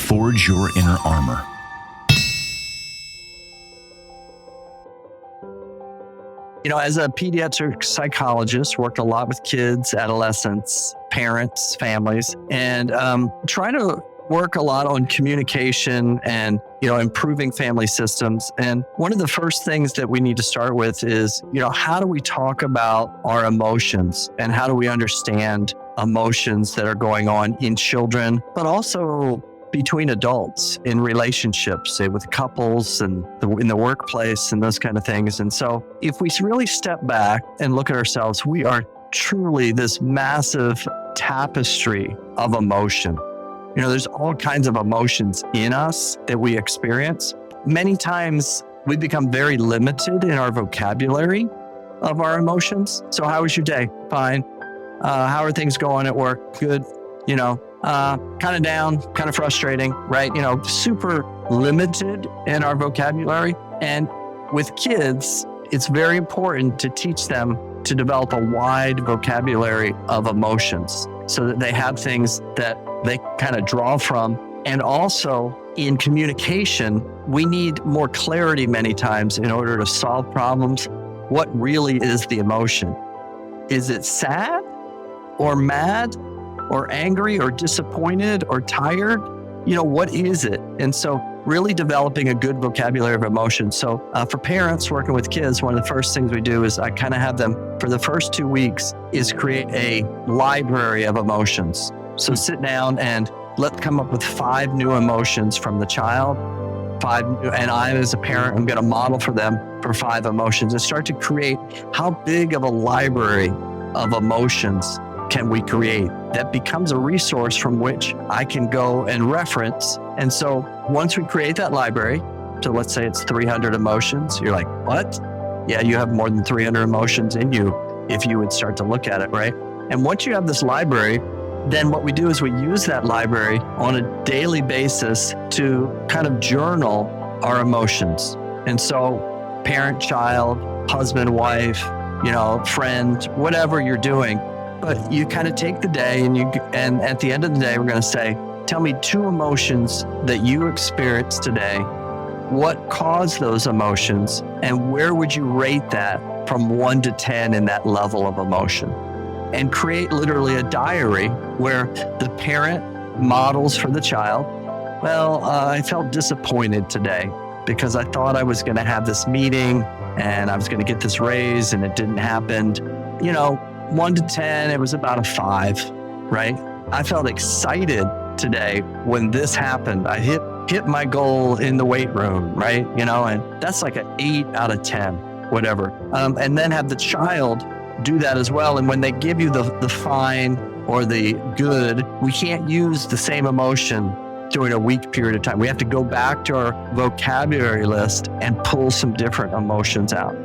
forge your inner armor. As a pediatric psychologist, worked a lot with kids, adolescents, parents, families, and trying to work a lot on communication and, improving family systems. And one of the first things that we need to start with is, how do we talk about our emotions and how do we understand emotions that are going on in children, but also between adults in relationships, say with couples and in the workplace and those kind of things. And so if we really step back and look at ourselves, we are truly this massive tapestry of emotion. There's all kinds of emotions in us that we experience. Many times we become very limited in our vocabulary of our emotions. So how was your day? Fine. How are things going at work? Good. Kind of down, kind of frustrating, right? Super limited in our vocabulary. And with kids, it's very important to teach them to develop a wide vocabulary of emotions so that they have things that they kind of draw from. And also in communication, we need more clarity many times in order to solve problems. What really is the emotion? Is it sad or mad or angry or disappointed or tired? What is it? And so really developing a good vocabulary of emotions. So for parents working with kids, one of the first things we do is I kind of have them for the first 2 weeks is create a library of emotions. So sit down and let's come up with 5 new emotions from the child. And I, as a parent, I'm going to model for them for 5 emotions and start to create how big of a library of emotions can we create that becomes a resource from which I can go and reference. And so once we create that library, so let's say it's 300 emotions, you're like, what? Yeah, you have more than 300 emotions in you if you would start to look at it, right? And once you have this library, then what we do is we use that library on a daily basis to kind of journal our emotions. And so parent, child, husband, wife, friend, whatever you're doing, but you kind of take the day and at the end of the day, we're going to say, tell me 2 emotions that you experienced today. What caused those emotions and where would you rate that from 1 to 10 in that level of emotion? And create literally a diary where the parent models for the child. Well, I felt disappointed today because I thought I was going to have this meeting and I was going to get this raise and it didn't happen. 1 to 10, it was about a 5, right? I felt excited today when this happened. I hit my goal in the weight room, right? And that's like an 8 out of 10, whatever. And then have the child do that as well. And when they give you the fine or the good, we can't use the same emotion during a week period of time. We have to go back to our vocabulary list and pull some different emotions out.